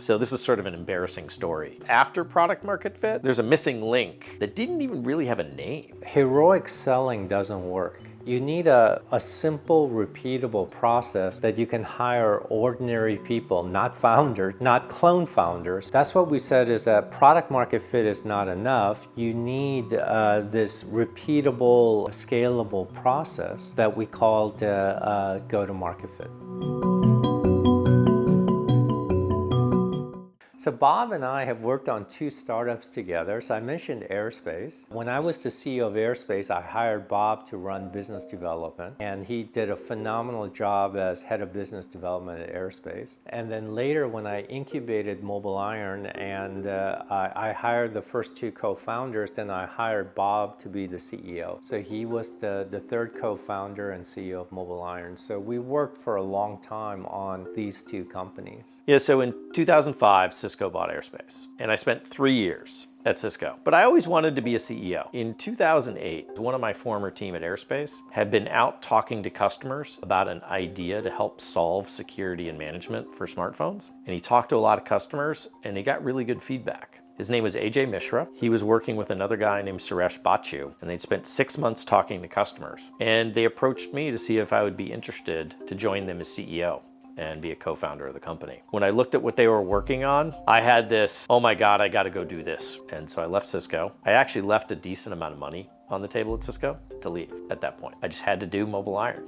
So this is sort of an embarrassing story. After product market fit, there's a missing link that didn't even really have a name. Heroic selling doesn't work. You need a simple, repeatable process that you can hire ordinary people, not founders, not clone founders. That's what we said, is that product market fit is not enough. You need this repeatable, scalable process that we called go-to-market fit. So Bob and I have worked on 2 startups together. So I mentioned Airespace. When I was the CEO of Airespace, I hired Bob to run business development, and he did a phenomenal job as head of business development at Airespace. And then later, when I incubated MobileIron and I hired the first 2 co-founders, then I hired Bob to be the CEO. So he was the 3rd co-founder and CEO of MobileIron. So we worked for a long time on these 2 companies. Yeah, so in 2005, Cisco bought Airespace, and I spent 3 years at Cisco. But I always wanted to be a CEO. In 2008, one of my former team at Airespace had been out talking to customers about an idea to help solve security and management for smartphones. And he talked to a lot of customers, and he got really good feedback. His name was AJ Mishra. He was working with another guy named Suresh Bachu, and they'd spent 6 months talking to customers. And they approached me to see if I would be interested to join them as CEO and be a co-founder of the company. When I looked at what they were working on, I had this, oh my God, I gotta go do this. And so I left Cisco. I actually left a decent amount of money on the table at Cisco to leave at that point. I just had to do MobileIron.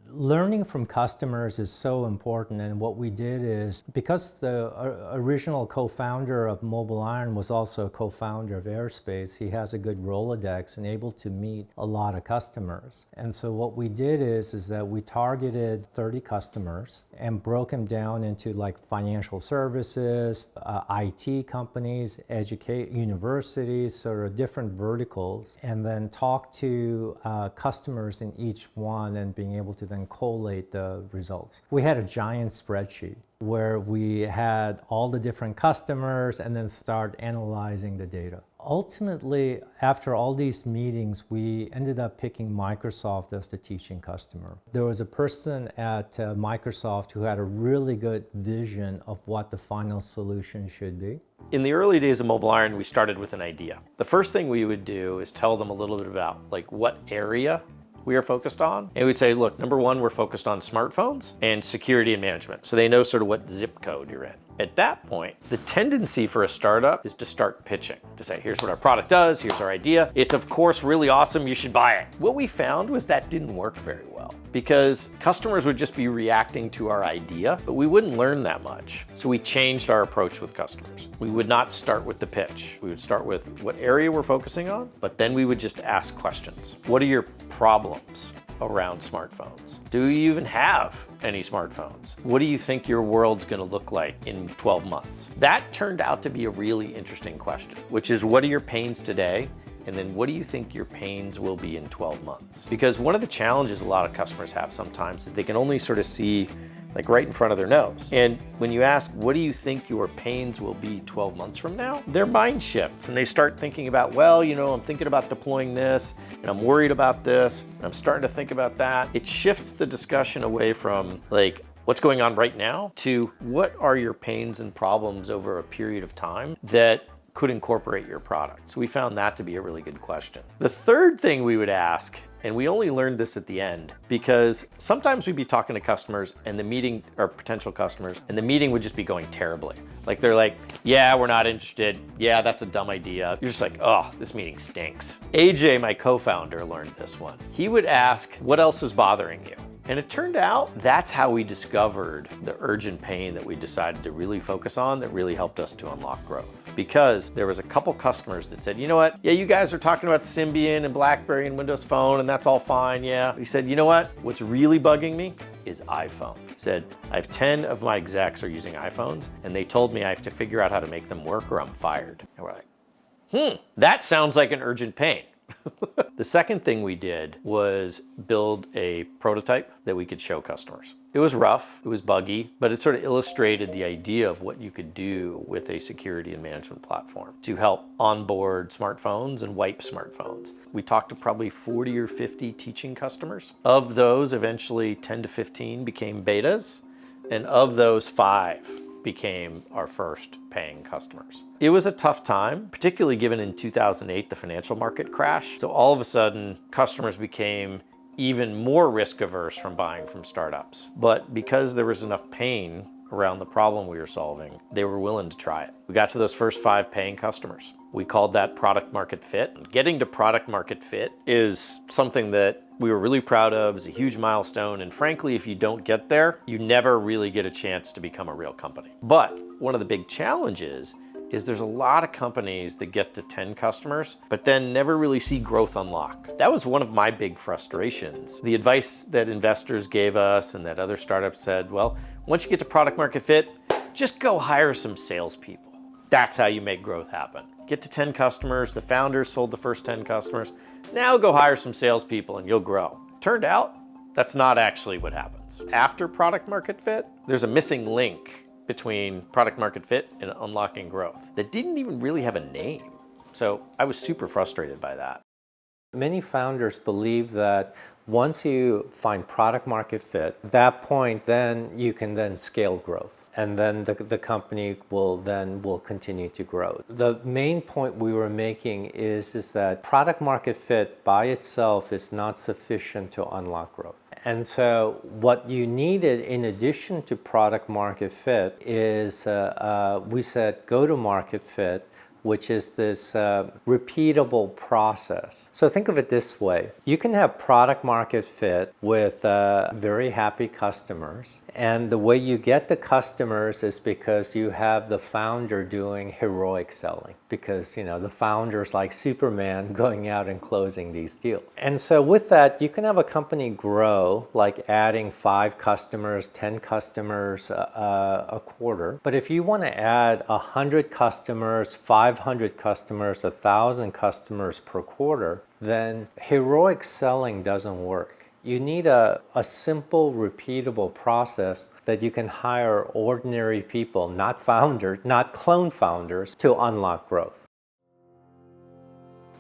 Learning from customers is so important, and what we did is, because the original co-founder of MobileIron was also a co-founder of Airespace, he has a good Rolodex and able to meet a lot of customers. And so what we did is that we targeted 30 customers and broke them down into like financial services, IT companies, universities, sort of different verticals, and then talked to customers in each one and being able to then collate the results. We had a giant spreadsheet where we had all the different customers and then start analyzing the data. Ultimately, after all these meetings, we ended up picking Microsoft as the teaching customer. There was a person at Microsoft who had a really good vision of what the final solution should be. In the early days of MobileIron, we started with an idea. The first thing we would do is tell them a little bit about like what area we are focused on. And we'd say, look, number 1, we're focused on smartphones and security and management. So they know sort of what zip code you're in. At that point, the tendency for a startup is to start pitching, to say, here's what our product does, here's our idea. It's of course really awesome, you should buy it. What we found was that didn't work very well because customers would just be reacting to our idea, but we wouldn't learn that much. So we changed our approach with customers. We would not start with the pitch. We would start with what area we're focusing on, but then we would just ask questions. What are your problems around smartphones? Do you even have any smartphones? What do you think your world's gonna look like in 12 months? That turned out to be a really interesting question, which is what are your pains today? And then what do you think your pains will be in 12 months? Because one of the challenges a lot of customers have sometimes is they can only sort of see like right in front of their nose. And when you ask, what do you think your pains will be 12 months from now? Their mind shifts and they start thinking about, well, you know, I'm thinking about deploying this and I'm worried about this. And I'm starting to think about that. It shifts the discussion away from like, what's going on right now to what are your pains and problems over a period of time that could incorporate your product. So we found that to be a really good question. The third thing we would ask, and we only learned this at the end, because sometimes we'd be talking to customers and the meeting, or potential customers, and the meeting would just be going terribly. Like they're like, yeah, we're not interested. Yeah, that's a dumb idea. You're just like, oh, this meeting stinks. AJ, my co-founder, learned this one. He would ask, what else is bothering you? And it turned out that's how we discovered the urgent pain that we decided to really focus on that really helped us to unlock growth. Because there was a couple customers that said, you know what? Yeah, you guys are talking about Symbian and BlackBerry and Windows Phone and that's all fine, yeah. He said, you know what? What's really bugging me is iPhone. He said, I have 10 of my execs are using iPhones and they told me I have to figure out how to make them work or I'm fired. And we're like, that sounds like an urgent pain. The second thing we did was build a prototype that we could show customers. It was rough, it was buggy, but it sort of illustrated the idea of what you could do with a security and management platform to help onboard smartphones and wipe smartphones. We talked to probably 40 or 50 teaching customers. Of those, eventually 10 to 15 became betas, and of those 5 became our first paying customers. It was a tough time, particularly given in 2008, the financial market crash. So all of a sudden, customers became even more risk averse from buying from startups. But because there was enough pain around the problem we were solving, they were willing to try it. We got to those first 5 paying customers. We called that product market fit. Getting to product market fit is something that we were really proud of. It's a huge milestone. And frankly, if you don't get there, you never really get a chance to become a real company. But one of the big challenges is there's a lot of companies that get to 10 customers, but then never really see growth unlock. That was one of my big frustrations. The advice that investors gave us and that other startups said, well, once you get to product market fit, just go hire some salespeople. That's how you make growth happen. Get to 10 customers, the founders sold the first 10 customers, now go hire some salespeople and you'll grow. Turned out, that's not actually what happens. After product market fit, there's a missing link between product market fit and unlocking growth that didn't even really have a name. So I was super frustrated by that. Many founders believe that once you find product market fit, at that point, then you can then scale growth. And then the company will continue to grow. The main point we were making is that product market fit by itself is not sufficient to unlock growth. And so what you needed in addition to product market fit is, we said go-to-market fit, which is this repeatable process. So think of it this way. You can have product market fit with very happy customers. And the way you get the customers is because you have the founder doing heroic selling. Because, the founder's like Superman going out and closing these deals. And so with that, you can have a company grow, like adding 5 customers, 10 customers a quarter. But if you want to add 100 customers, 500 customers, 1,000 customers per quarter, then heroic selling doesn't work. You need a simple, repeatable process that you can hire ordinary people, not founders, not clone founders, to unlock growth.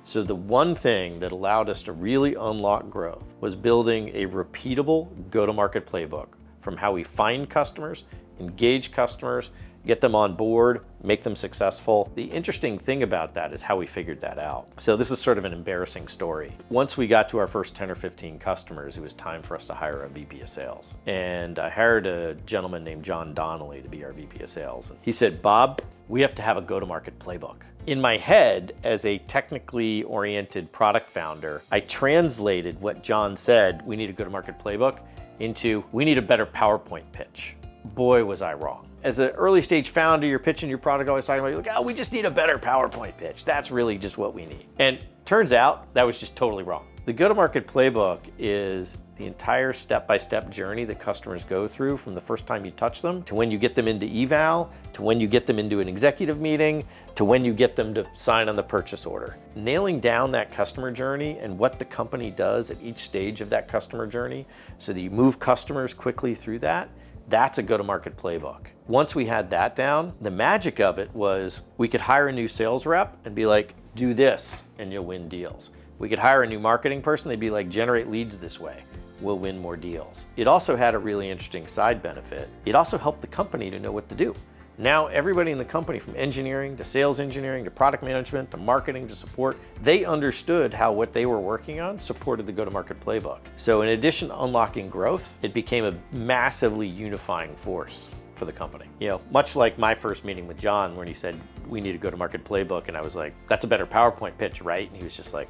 So the one thing that allowed us to really unlock growth was building a repeatable go-to-market playbook from how we find customers, engage customers, get them on board, make them successful. The interesting thing about that is how we figured that out. So this is sort of an embarrassing story. Once we got to our first 10 or 15 customers, it was time for us to hire a VP of sales. And I hired a gentleman named John Donnelly to be our VP of sales. And he said, Bob, we have to have a go-to-market playbook. In my head, as a technically oriented product founder, I translated what John said, we need a go-to-market playbook, into we need a better PowerPoint pitch. Boy, was I wrong. As an early stage founder, you're pitching your product, always talking about, you're like, oh, we just need a better PowerPoint pitch. That's really just what we need. And turns out that was just totally wrong. The go-to-market playbook is the entire step-by-step journey that customers go through from the first time you touch them to when you get them into eval, to when you get them into an executive meeting, to when you get them to sign on the purchase order. Nailing down that customer journey and what the company does at each stage of that customer journey so that you move customers quickly through that, that's a go-to-market playbook. Once we had that down, the magic of it was we could hire a new sales rep and be like, do this and you'll win deals. We could hire a new marketing person, they'd be like, generate leads this way, we'll win more deals. It also had a really interesting side benefit. It also helped the company to know what to do. Now everybody in the company, from engineering to sales engineering to product management to marketing to support, they understood how what they were working on supported the go-to-market playbook. So in addition to unlocking growth, it became a massively unifying force for the company. Much like my first meeting with John when he said, we need a go-to-market playbook, and I was like, that's a better PowerPoint pitch, right? And he was just like,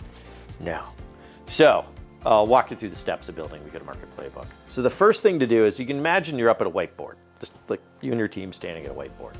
no. So I'll walk you through the steps of building the go-to-market playbook. So the first thing to do is you can imagine you're up at a whiteboard, just like you and your team standing at a whiteboard.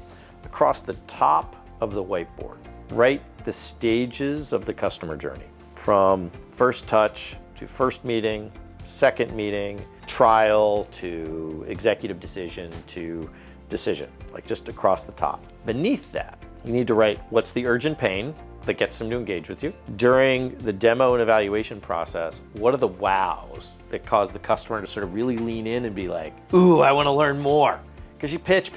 Across the top of the whiteboard, write the stages of the customer journey from first touch to first meeting, second meeting, trial to executive decision to decision, like just across the top. Beneath that, you need to write what's the urgent pain that gets them to engage with you. During the demo and evaluation process, what are the wows that cause the customer to sort of really lean in and be like, ooh, I want to learn more. Because you pitch.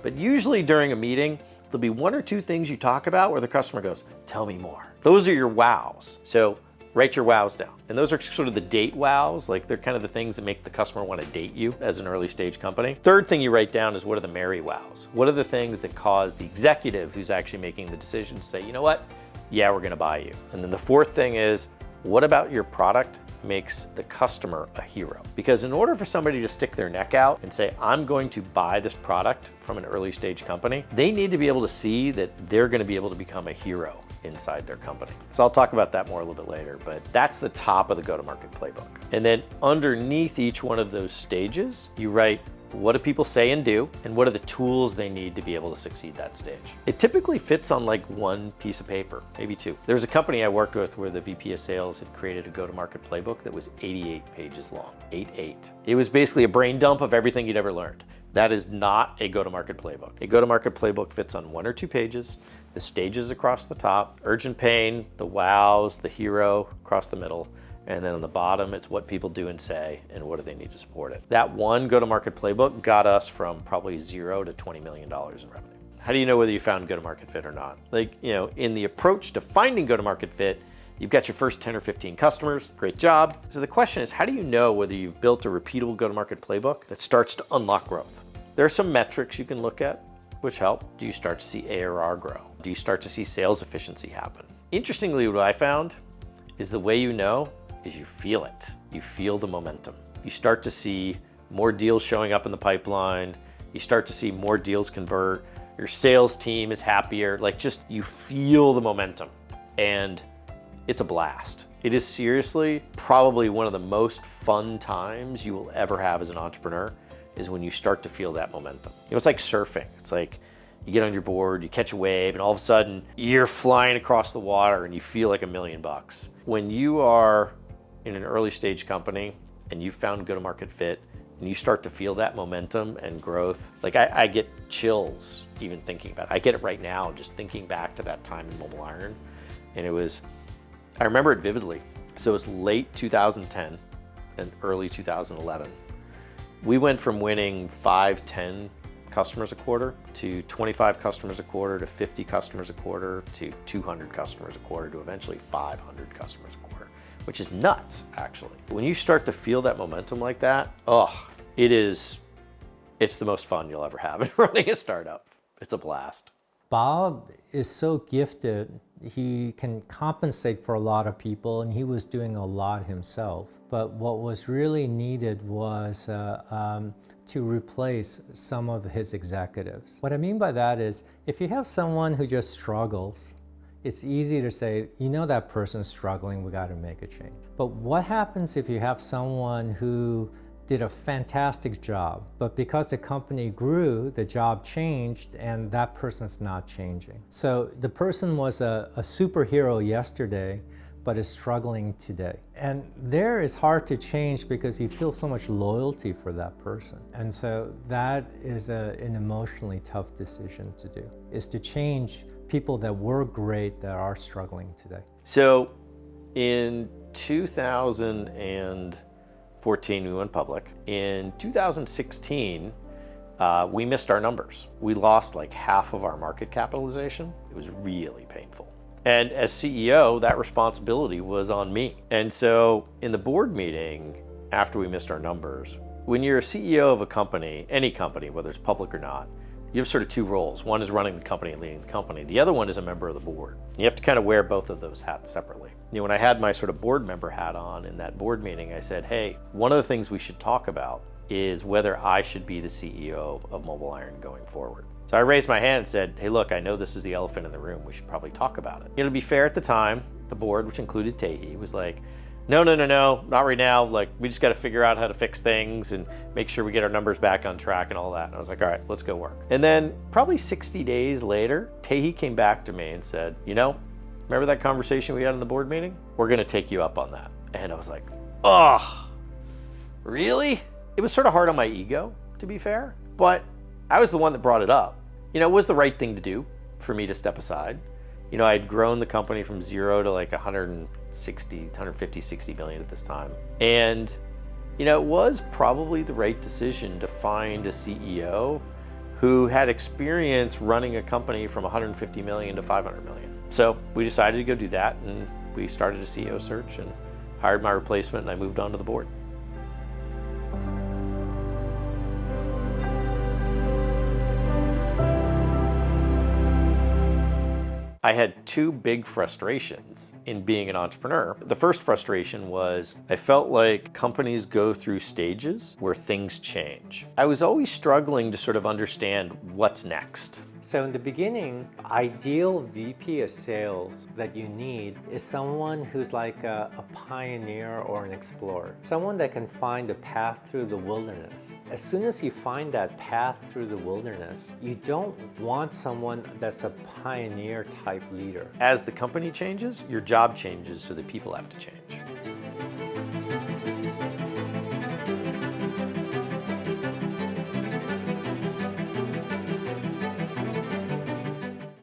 But usually during a meeting, there'll be 1 or 2 things you talk about where the customer goes, tell me more. Those are your wows. So write your wows down. And those are sort of the date wows, like they're kind of the things that make the customer want to date you as an early stage company. Third thing you write down is what are the merry wows? What are the things that cause the executive who's actually making the decision to say, you know what? Yeah, we're gonna buy you. And then the fourth thing is, what about your product makes the customer a hero? Because in order for somebody to stick their neck out and say, I'm going to buy this product from an early stage company, they need to be able to see that they're gonna be able to become a hero inside their company. So I'll talk about that more a little bit later, but that's the top of the go-to-market playbook. And then underneath each one of those stages, you write, what do people say and do, and what are the tools they need to be able to succeed that stage? It typically fits on like one piece of paper, maybe two. There was a company I worked with where the VP of sales had created a go-to-market playbook that was 88 pages long, 88. It was basically a brain dump of everything you'd ever learned. That is not a go-to-market playbook. A go-to-market playbook fits on 1 or 2 pages, the stages across the top, urgent pain, the wows, the hero across the middle, and then on the bottom, it's what people do and say, and what do they need to support it. That one go-to-market playbook got us from probably 0 to $20 million in revenue. How do you know whether you found go-to-market fit or not? Like, you know, in the approach to finding go-to-market fit, you've got your first 10 or 15 customers, great job. So the question is, how do you know whether you've built a repeatable go-to-market playbook that starts to unlock growth? There are some metrics you can look at which help. Do you start to see ARR grow? Do you start to see sales efficiency happen? Interestingly, what I found is the way you know is you feel it. You feel the momentum. You start to see more deals showing up in the pipeline. You start to see more deals convert. Your sales team is happier. Like, just, you feel the momentum, and it's a blast. It is seriously probably one of the most fun times you will ever have as an entrepreneur, is when you start to feel that momentum. You know, it's like surfing. It's like you get on your board, you catch a wave, and all of a sudden you're flying across the water and you feel like $1 million. When you are in an early stage company and you found go-to-market fit and you start to feel that momentum and growth, like I get chills even thinking about it. I get it right now just thinking back to that time in MobileIron. And it was, I remember it vividly. So it was late 2010 and early 2011. We went from winning 5, 10 customers a quarter to 25 customers a quarter to 50 customers a quarter to 200 customers a quarter to eventually 500 customers a quarter, which is nuts, actually. When you start to feel that momentum like that, it's the most fun you'll ever have in running a startup. It's a blast. Bob is so gifted. He can compensate for a lot of people, and he was doing a lot himself. But what was really needed was to replace some of his executives. What I mean by that is, if you have someone who just struggles, it's easy to say, you know, that person's struggling, we got to make a change. But what happens if you have someone who did a fantastic job, but because the company grew, the job changed, and that person's not changing? So the person was a superhero yesterday, but is struggling today. And there is hard to change because you feel so much loyalty for that person. And so that is an emotionally tough decision to do, is to change people that were great that are struggling today. So in 2014, we went public. In 2016, we missed our numbers. We lost like half of our market capitalization. It was really painful. And as CEO, that responsibility was on me. And so in the board meeting, after we missed our numbers, when you're a CEO of a company, any company, whether it's public or not, you have sort of two roles. One is running the company and leading the company. The other one is a member of the board. You have to kind of wear both of those hats separately. You know, when I had my sort of board member hat on in that board meeting, I said, hey, one of the things we should talk about is whether I should be the CEO of MobileIron going forward. So I raised my hand and said, hey, look, I know this is the elephant in the room. We should probably talk about it. To be fair, at the time, the board, which included Tae Hea, was like, no, not right now. Like, we just got to figure out how to fix things and make sure we get our numbers back on track and all that. And I was like, all right, let's go work. And then probably 60 days later, Tae Hea came back to me and said, you know, remember that conversation we had in the board meeting? We're going to take you up on that. And I was like, oh, really? It was sort of hard on my ego, to be fair, but I was the one that brought it up. You know, it was the right thing to do for me to step aside. You know, I'd grown the company from 0 to like 150, 60 million at this time. And, you know, it was probably the right decision to find a CEO who had experience running a company from 150 million to 500 million. So we decided to go do that, and we started a CEO search and hired my replacement, and I moved on to the board. I had two big frustrations in being an entrepreneur. The first frustration was I felt like companies go through stages where things change. I was always struggling to sort of understand what's next. So in the beginning, ideal VP of sales that you need is someone who's like a pioneer or an explorer. Someone that can find a path through the wilderness. As soon as you find that path through the wilderness, you don't want someone that's a pioneer type leader. As the company changes, your job changes, so the people have to change.